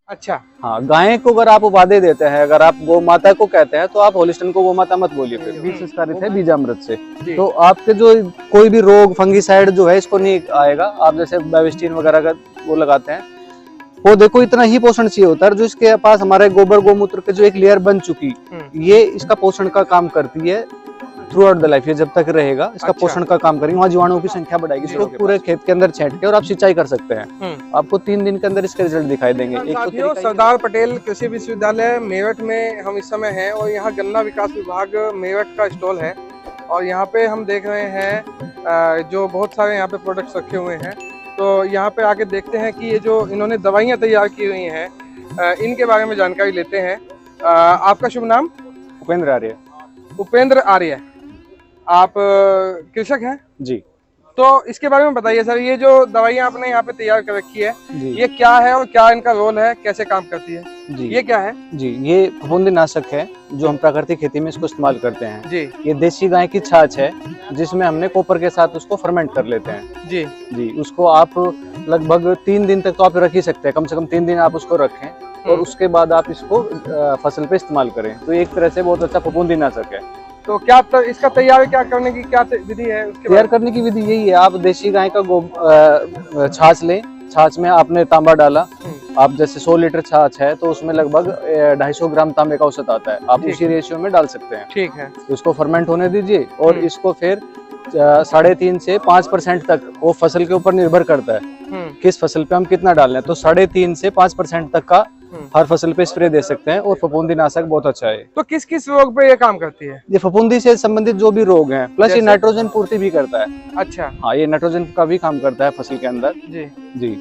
अच्छा। हाँ, गाय को अगर आप उपाधि देते हैं, अगर आप गौ माता को कहते हैं तो आप होलिस्टन को गौ माता मत बोलिए। फिर बीज संस्कारित है बीजामृत से, तो आपके जो कोई भी रोग फंगीसाइड जो है इसको नहीं आएगा। आप जैसे बेविस्टिन वगैरह का वो लगाते हैं, पौधे को इतना ही पोषण चाहिए होता है जो इसके पास हमारे गोबर गोमूत्र के जो एक लेयर बन चुकी, ये इसका पोषण का काम करती है थ्रू आउट द लाइफ। ये जब तक रहेगा इसका पोषण का काम करेंगे, वहाँ जीवाणुओं की संख्या बढ़ाएगी। इसको पूरे खेत के अंदर छींट के और आप सिंचाई कर सकते हैं। आपको 3 दिन के अंदर इसके रिजल्ट दिखाई देंगे। साथियों, सरदार पटेल कृषि विश्वविद्यालय मेरठ में हम इस समय हैं और यहाँ गन्ना विकास विभाग मेरठ का स्टॉल है और यहाँ पे हम देख रहे हैं जो बहुत सारे यहाँ पे प्रोडक्ट्स रखे हुए हैं। तो यहाँ पे आके देखते हैं कि ये जो इन्होंने दवाइयाँ तैयार की हुई हैं इनके बारे में जानकारी लेते हैं। आपका शुभ नाम? उपेंद्र आर्य। उपेंद्र आर्य, आप कृषक हैं जी। तो इसके बारे में बताइए सर, ये जो दवाइयाँ आपने यहाँ पे तैयार कर रखी है ये क्या है और क्या इनका रोल है, कैसे काम करती है जी? ये क्या है जी? ये फफूंदीनाशक है जो हम प्राकृतिक खेती में इसको इस्तेमाल करते हैं जी। ये देसी गाय की छाछ है जिसमें हमने कॉपर के साथ उसको फर्मेंट कर लेते हैं जी। जी। उसको आप लगभग 3 दिन तक तो आप रख ही सकते हैं, कम से कम 3 दिन आप उसको रखें और उसके बाद आप इसको फसल पे इस्तेमाल करें। तो एक तरह से बहुत अच्छा फफूंदीनाशक है। तो क्या इसका तैयारी क्या करने की क्या विधि है? तैयार करने की विधि यही है, आप देसी गाय का छाछ लें, छाछ में आपने तांबा डाला। आप जैसे 100 लीटर छाछ है तो उसमें लगभग 250 ग्राम तांबे का औसत आता है, आप उसी रेशियो में डाल सकते हैं। ठीक है। उसको फर्मेंट होने दीजिए और इसको फिर 3.5 से 5% तक, वो फसल के ऊपर निर्भर करता है किस फसल पे हम कितना डाल रहे हैं। तो 3.5 से 5% तक का हर फसल पे स्प्रे दे सकते हैं और फफूंदीनाशक बहुत अच्छा है। तो किस किस रोग पे ये काम करती है? ये फफूंदी से संबंधित जो भी रोग हैं, प्लस ये नाइट्रोजन पूर्ति भी करता है। अच्छा। हाँ, ये नाइट्रोजन का भी काम करता है फसल के अंदर जी जी।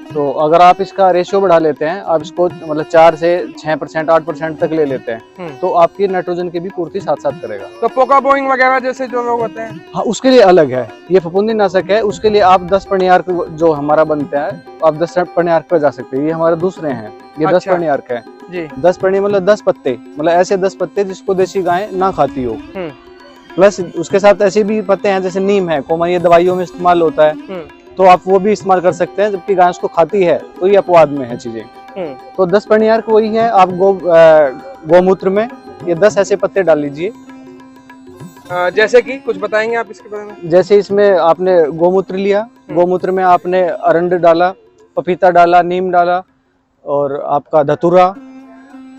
तो अगर आप इसका रेशियो बढ़ा लेते हैं, आप इसको मतलब 4 से 6%, 8% तक ले लेते हैं तो आपकी नाइट्रोजन की भी पूर्ति साथ साथ करेगा। तो पोका बोइंग वगैरह जैसे जो रोग होते हैं, हाँ, उसके लिए अलग है। ये फफूंदीनाशक है, उसके लिए आप 10 पनियार्क जो हमारा बनता है, आप 10 पनियार्क पे जा सकते हैं। ये हमारे दूसरे हैं, ये 10 पनियार्क है जी। 10 पनी मतलब 10 पत्ते, मतलब ऐसे 10 पत्ते जिसको देसी गाय ना खाती हो। प्लस उसके साथ ऐसे भी पत्ते हैं जैसे नीम है, कॉमन, ये दवाइयों में इस्तेमाल होता है तो आप वो भी इस्तेमाल कर सकते हैं। जबकि गाय उसको खाती है तो ये अपवाद में है चीजें। तो 10 पनियार्क वही है। आप गौमूत्र में ये 10 ऐसे पत्ते डाल लीजिए। जैसे कि कुछ बताएंगे आप इसके बारे में? जैसे इसमें आपने गौमूत्र लिया, गौमूत्र में आपने अरंड डाला, पपीता डाला, नीम डाला और आपका धतूरा,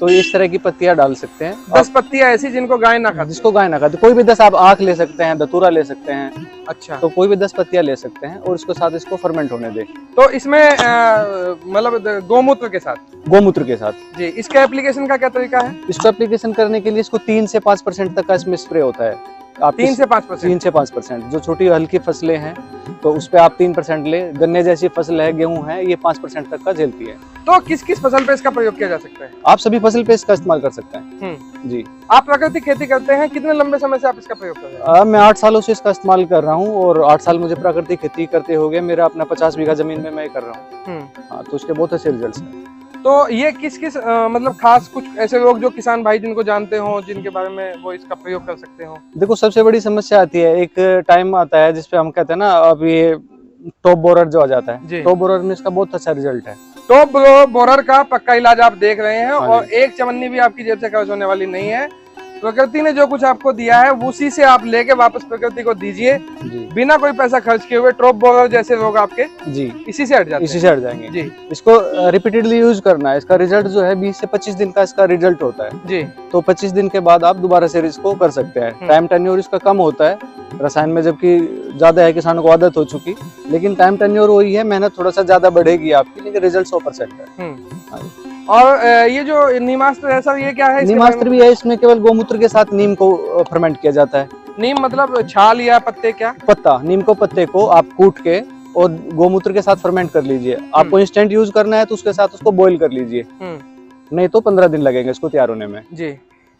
तो इस तरह की पत्तियां डाल सकते हैं। 10 पत्तियां ऐसी जिनको गाय ना खाती, जिसको गाय ना खाती, कोई भी 10 आप आंख ले सकते हैं, धतूरा ले सकते हैं। अच्छा। तो कोई भी 10 पत्तियां ले सकते हैं और इसको साथ इसको फर्मेंट होने दे। तो इसमें मतलब गौमूत्र के साथ? गौमूत्र के साथ जी। इसका एप्लीकेशन का क्या तरीका है? इसको एप्लीकेशन करने के लिए इसको 3 से 5% तक का इसमें स्प्रे होता है। आप 3 से 5%? 3 से 5%। जो छोटी हल्की फसलें हैं तो उस पे आप 3% ले, गन्ने जैसी फसल है, गेहूं है, ये 5% तक का झेलती है। तो किस किस फसल पे इसका प्रयोग किया जा सकता है? आप सभी फसल पे इसका इस्तेमाल कर सकते हैं जी। आप प्राकृतिक खेती करते हैं, कितने लंबे समय से आप इसका प्रयोग कर रहे हैं? मैं 8 सालों से इसका इस्तेमाल कर रहा हूँ और 8 साल मुझे प्राकृतिक खेती करते हो गए। मेरा अपना 50 बीघा जमीन में मैं कर रहा हूँ। हाँ, तो उसके बहुत अच्छे रिजल्ट्स हैं। तो ये किस किस मतलब खास कुछ ऐसे लोग जो किसान भाई जिनको जानते हो, जिनके बारे में वो इसका प्रयोग कर सकते हो? देखो, सबसे बड़ी समस्या आती है, एक टाइम आता है जिसपे हम कहते हैं ना, अब ये टॉप बोरर जो आ जाता है, टॉप बोरर में इसका बहुत अच्छा रिजल्ट है। टॉप बोरर का पक्का इलाज आप देख रहे हैं और एक चवन्नी भी आपकी जेब से खर्च होने वाली नहीं है। प्रकृति ने जो कुछ आपको दिया है उसी से आप लेके वापस प्रकृति को दीजिए, बिना कोई पैसा खर्च किए हुए। टॉप बोरर जैसे रोग आपके जी इसी से हट जाते हैं। इसी से हट जाएंगे जी। इसको रिपीटेडली यूज करना है। इसका रिजल्ट जो है 20 से 25 दिन का इसका रिजल्ट होता है जी। तो 25 दिन के बाद आप दोबारा से इसको कर सकते हैं। टाइम टेन्योर इसका कम होता है रसायन में, जबकि ज्यादा है, किसानों को आदत हो चुकी, लेकिन टाइम टेन्योर वही है, मेहनत थोड़ा सा ज्यादा बढ़ेगी आपकी, लेकिन रिजल्ट 100% है। और ये जो नीमास्त्र है सर, ये क्या है? नीमास्त्र भी है, इसमें केवल गौमूत्र के साथ नीम को फर्मेंट किया जाता है। नीम मतलब छाल या पत्ते? क्या पत्ता, नीम को पत्ते को आप कूट के और गौमूत्र के साथ फर्मेंट कर लीजिए। आपको इंस्टेंट यूज करना है तो उसके साथ उसको बॉईल कर लीजिए, नहीं तो 15 दिन लगेंगे इसको तैयार होने में जी।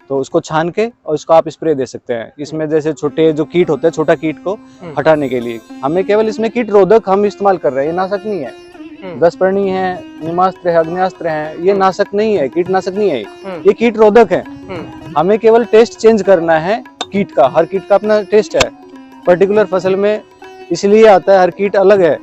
तो उसको छान के और इसको आप स्प्रे दे सकते हैं। इसमें जैसे छोटे जो कीट होते हैं, छोटा कीट को हटाने के लिए हमें केवल इसमें कीट रोधक हम इस्तेमाल कर रहे हैं, ये नाशक नहीं है। 10 पर्णी है, निमास्त्र है, अग्नियास्त्र है, ये नाशक नहीं है, कीटनाशक नहीं है, ये कीट रोधक है। हमें केवल टेस्ट चेंज करना है कीट का। हर कीट का अपना टेस्ट है, पर्टिकुलर फसल में इसलिए आता है, हर कीट अलग है।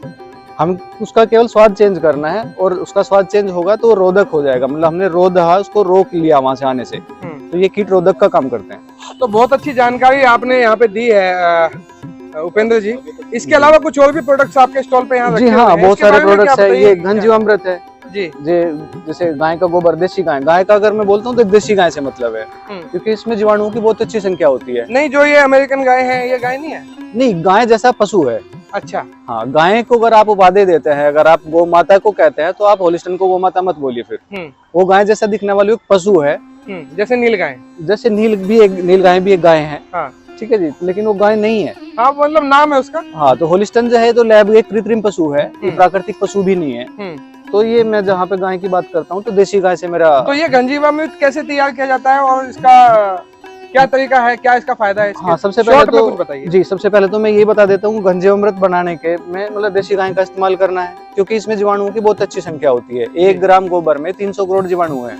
हम उसका केवल स्वाद चेंज करना है, और उसका स्वाद चेंज होगा तो वो रोधक हो जाएगा, मतलब हमने रोधा उसको रोक लिया वहां से आने से, तो ये कीट रोधक का काम करते हैं। तो बहुत अच्छी जानकारी आपने यहाँ पे दी है उपेंद्र जी। इसके अलावा कुछ और भी प्रोडक्ट्स आपके स्टॉल पे यहाँ जी रखे हाँ, हुए हैं? बहुत इसके सारे बारे में प्रोडक्ट्स क्या है। बताइए? ये घनजीवामृत है जी जैसे गाय का गोबर, देसी गाय का अगर मैं बोलता हूँ तो देसी गाय से मतलब है, क्योंकि इसमें जीवाणुओं की बहुत अच्छी संख्या होती है। नहीं, जो ये अमेरिकन गाय है, ये गाय नहीं है? नहीं, गाय जैसा पशु है। अच्छा। हाँ, गाय को अगर आप उपाधि देते हैं, अगर आप गौ माता को कहते हैं तो आप होलिस्टन को गौ माता मत बोलिए फिर। वो गाय जैसा दिखने वाली एक पशु है, जैसे नील गाय। जैसे नील गाय भी एक गाय है। हाँ। ठीक है जी, लेकिन वो गाय नहीं है। हाँ, मतलब नाम है उसका। हाँ, तो होलिस्टन जो है तो लैब एक कृत्रिम पशु है, ये प्राकृतिक पशु भी नहीं है। तो ये मैं जहाँ पे गाय की बात करता हूँ तो देसी गाय से मेरा। तो ये घनजीवामृत कैसे तैयार किया जाता है और इसका क्या तरीका है, क्या इसका फायदा है? हाँ, सबसे पहले तो बताइए जी। सबसे पहले तो मैं ये बता देता हूँ, घनजीवामृत बनाने के में मतलब देसी गाय का इस्तेमाल करना है, क्योंकि इसमें जीवाणुओं की बहुत अच्छी संख्या होती है। 1 ग्राम गोबर में 300 करोड़ जीवाणु है।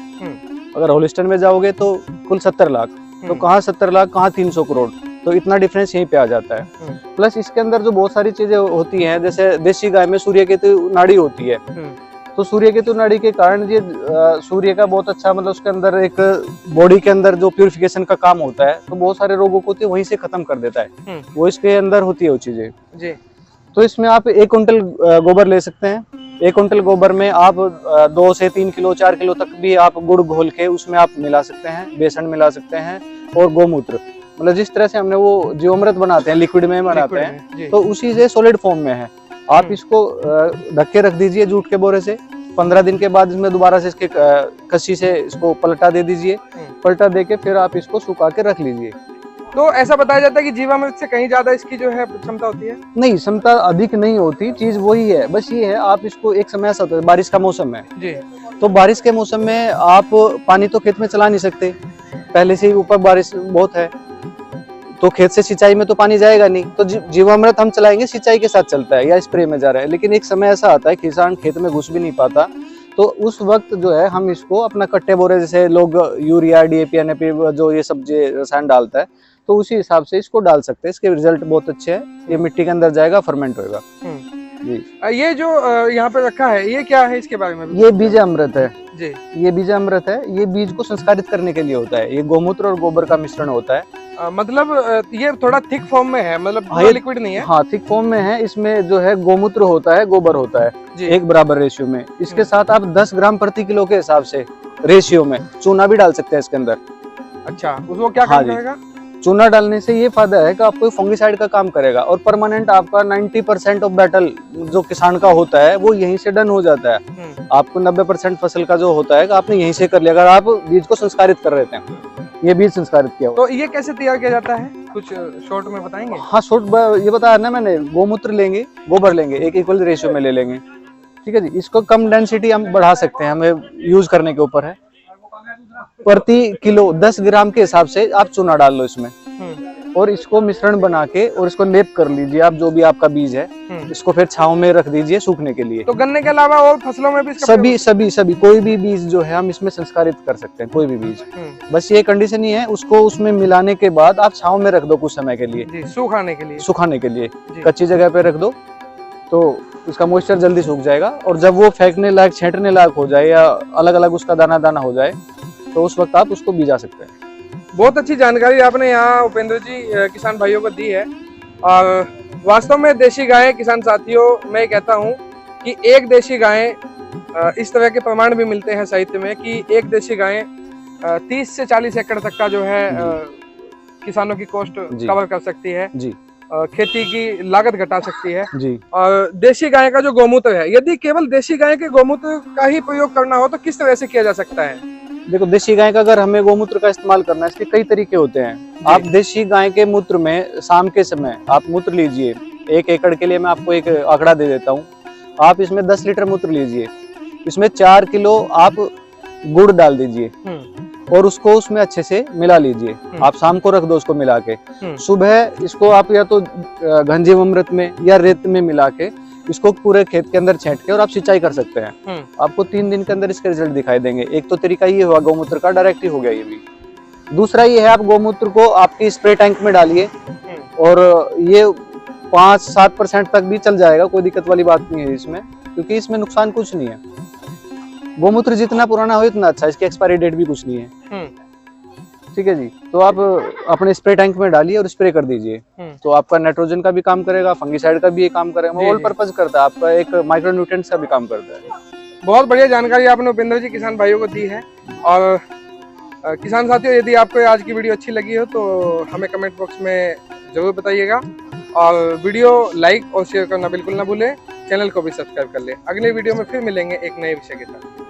अगर होलिस्टन में जाओगे तो कुल 70 लाख, तो कहाँ 70 लाख कहाँ 300 करोड़, तो इतना डिफरेंस यहीं पे आ जाता है। प्लस इसके अंदर जो बहुत सारी चीजें होती हैं, जैसे देसी गाय में सूर्यकेतु नाड़ी होती है, तो सूर्यकेतु नाड़ी के कारण ये सूर्य का बहुत अच्छा मतलब उसके अंदर एक बॉडी के अंदर जो प्यूरिफिकेशन का काम होता है, तो बहुत सारे रोगों को तो वहीं से खत्म कर देता है। वो इसके अंदर होती है वो चीजें जी। तो इसमें आप 1 कुंटल गोबर ले सकते हैं। 1 कुंटल गोबर में आप 2 से 3 किलो 4 किलो तक भी आप गुड़ घोल के उसमें आप मिला सकते हैं, बेसन मिला सकते हैं, और गोमूत्र, मतलब जिस तरह से हमने वो जीवामृत बनाते हैं, लिक्विड में बनाते हैं, तो उसी से सॉलिड फॉर्म में है। आप इसको ढक के रख दीजिए जूट के बोरे से। 15 दिन के बाद इसमें दोबारा से इसके कस्सी से इसको पलटा दे दीजिए। पलटा देके फिर आप इसको सुखा के रख लीजिए। तो ऐसा बताया जाता है कि जीवामृत से कहीं ज्यादा इसकी जो है क्षमता होती है? नहीं, क्षमता अधिक नहीं होती, चीज वही है, बस ये है आप इसको एक समय ऐसा होता है, बारिश का मौसम है जी, तो बारिश के मौसम में आप पानी तो खेत में चला नहीं सकते, पहले से ही ऊपर बारिश बहुत है, तो खेत से सिंचाई में तो पानी जाएगा नहीं, तो जीवामृत हम चलाएंगे सिंचाई के साथ चलता है या स्प्रे में जा रहा है। लेकिन एक समय ऐसा आता है किसान खेत में घुस भी नहीं पाता, तो उस वक्त जो है हम इसको अपना कट्टे बोरे, जैसे लोग यूरिया डीएपी एनएपी जो ये सब रसायन डालता है, तो उसी हिसाब से इसको डाल सकते हैं। इसके रिजल्ट बहुत अच्छे हैं, ये मिट्टी के अंदर जाएगा, फर्मेंट होगा जी। ये जो यहाँ पे रखा है, ये क्या है, इसके बारे में? ये बीजामृत है जी। ये बीजामृत है, ये बीज को संस्कारित करने के लिए होता है। ये गोमूत्र और गोबर का मिश्रण होता है। मतलब ये थोड़ा थिक फॉर्म में है, मतलब लिक्विड नहीं है? हाँ, थिक फॉर्म में है। इसमें जो है गोमूत्र होता है, गोबर होता है, 1 बराबर रेशियो में। इसके साथ आप 10 ग्राम प्रति किलो के हिसाब से रेशियो में चूना भी डाल सकते हैं इसके अंदर। अच्छा, उसको क्या काम करेगा? चूना डालने से ये फायदा है कि आपको फंगिसाइड का काम करेगा, और परमानेंट आपका 90% ऑफ बैटल जो किसान का होता है वो यहीं से डन हो जाता है। आपको 90% फसल का जो होता है आपने यहीं से कर लिया, अगर आप बीज को संस्कारित कर रहे थे। ये बीज संस्कारित किया हुआ। तो ये कैसे तैयार किया जाता है, कुछ शॉर्ट में बताएंगे? हाँ, शॉर्ट ये बताया ना मैंने, गोमूत्र लेंगे, गोबर लेंगे, 1 इक्वल रेशियो में ले लेंगे। ठीक है जी। इसको कम डेंसिटी हम बढ़ा सकते हैं, हमें यूज करने के ऊपर है। प्रति किलो 10 ग्राम के हिसाब से आप चूना डाल लो इसमें, और इसको मिश्रण बना के और इसको लेप कर लीजिए आप, जो भी आपका बीज है। इसको फिर छांव में रख दीजिए सूखने के लिए। तो गन्ने के अलावा और फसलों में भी सभी कोई भी बीज जो है हम इसमें संस्कारित कर सकते हैं, कोई भी बीज। बस ये कंडीशन ही है, उसको उसमें मिलाने के बाद आप छांव में रख दो कुछ समय के लिए, सुखाने के लिए कच्ची जगह पे रख दो, तो उसका मॉइस्चर जल्दी सूख जाएगा। और जब वो फेंकने लायक, छेंटने लायक हो जाए या अलग अलग उसका दाना दाना हो जाए, तो उस वक्त आप उसको बीजा सकते हैं। बहुत अच्छी जानकारी आपने यहाँ उपेंद्र जी किसान भाइयों को दी है। और वास्तव में देशी गाय, किसान साथियों, मैं कहता हूँ कि एक देशी गाय, इस तरह के प्रमाण भी मिलते हैं साहित्य में कि एक देशी गाय 30 से 40 एकड़ तक का जो है किसानों की कॉस्ट कवर कर सकती है जी। खेती की लागत घटा सकती है जी। और देशी गाय का जो गोमूत्र है, यदि केवल देशी गाय के गोमूत्र का ही प्रयोग करना हो तो किस तरह से किया जा सकता है? देखो, देशी गाय का अगर हमें गोमूत्र का इस्तेमाल करना है, इसके कई तरीके होते हैं। आप देशी गाय के मूत्र में शाम के समय आप मूत्र लीजिए। 1 एकड़ के लिए मैं आपको एक आंकड़ा दे देता हूँ। आप इसमें 10 लीटर मूत्र लीजिए, इसमें 4 किलो आप गुड़ डाल दीजिए और उसको उसमें अच्छे से मिला लीजिए। आप शाम को रख दो उसको मिला के। सुबह इसको आप या तो घनजीवामृत में या रेत में मिला के इसको पूरे खेत के अंदर छेंट के और आप सिंचाई कर सकते हैं। आपको 3 दिन के अंदर इसके रिजल्ट दिखाई देंगे। एक तो तरीका ये हुआ गोमूत्र का, डायरेक्ट ही हो गया ये भी। दूसरा ये है, आप गोमूत्र को आपकी स्प्रे टैंक में डालिए और ये 5-7% तक भी चल जाएगा, कोई दिक्कत वाली बात नहीं है इसमें, क्योंकि इसमें नुकसान कुछ नहीं है। गोमूत्र जितना पुराना हो इतना अच्छा, इसकी एक्सपायरी डेट भी कुछ नहीं है। ठीक है जी। तो आप अपने स्प्रे टैंक में डालिए और स्प्रे कर दीजिए, तो आपका नाइट्रोजन का भी काम करेगा, फंगीसाइड का भी ये काम करेगा, ऑल पर्पज करता है, आपका एक माइक्रो न्यूट्रिएंट्स का भी काम करता है। बहुत बढ़िया जानकारी आपने उपेंद्र जी किसान भाइयों को दी है। और किसान साथियों, यदि आपको आज की वीडियो अच्छी लगी हो तो हमें कमेंट बॉक्स में जरूर बताइएगा, और वीडियो लाइक और शेयर करना बिल्कुल ना भूलें, चैनल को भी सब्सक्राइब कर लें। अगले वीडियो में फिर मिलेंगे एक नए विषय के साथ।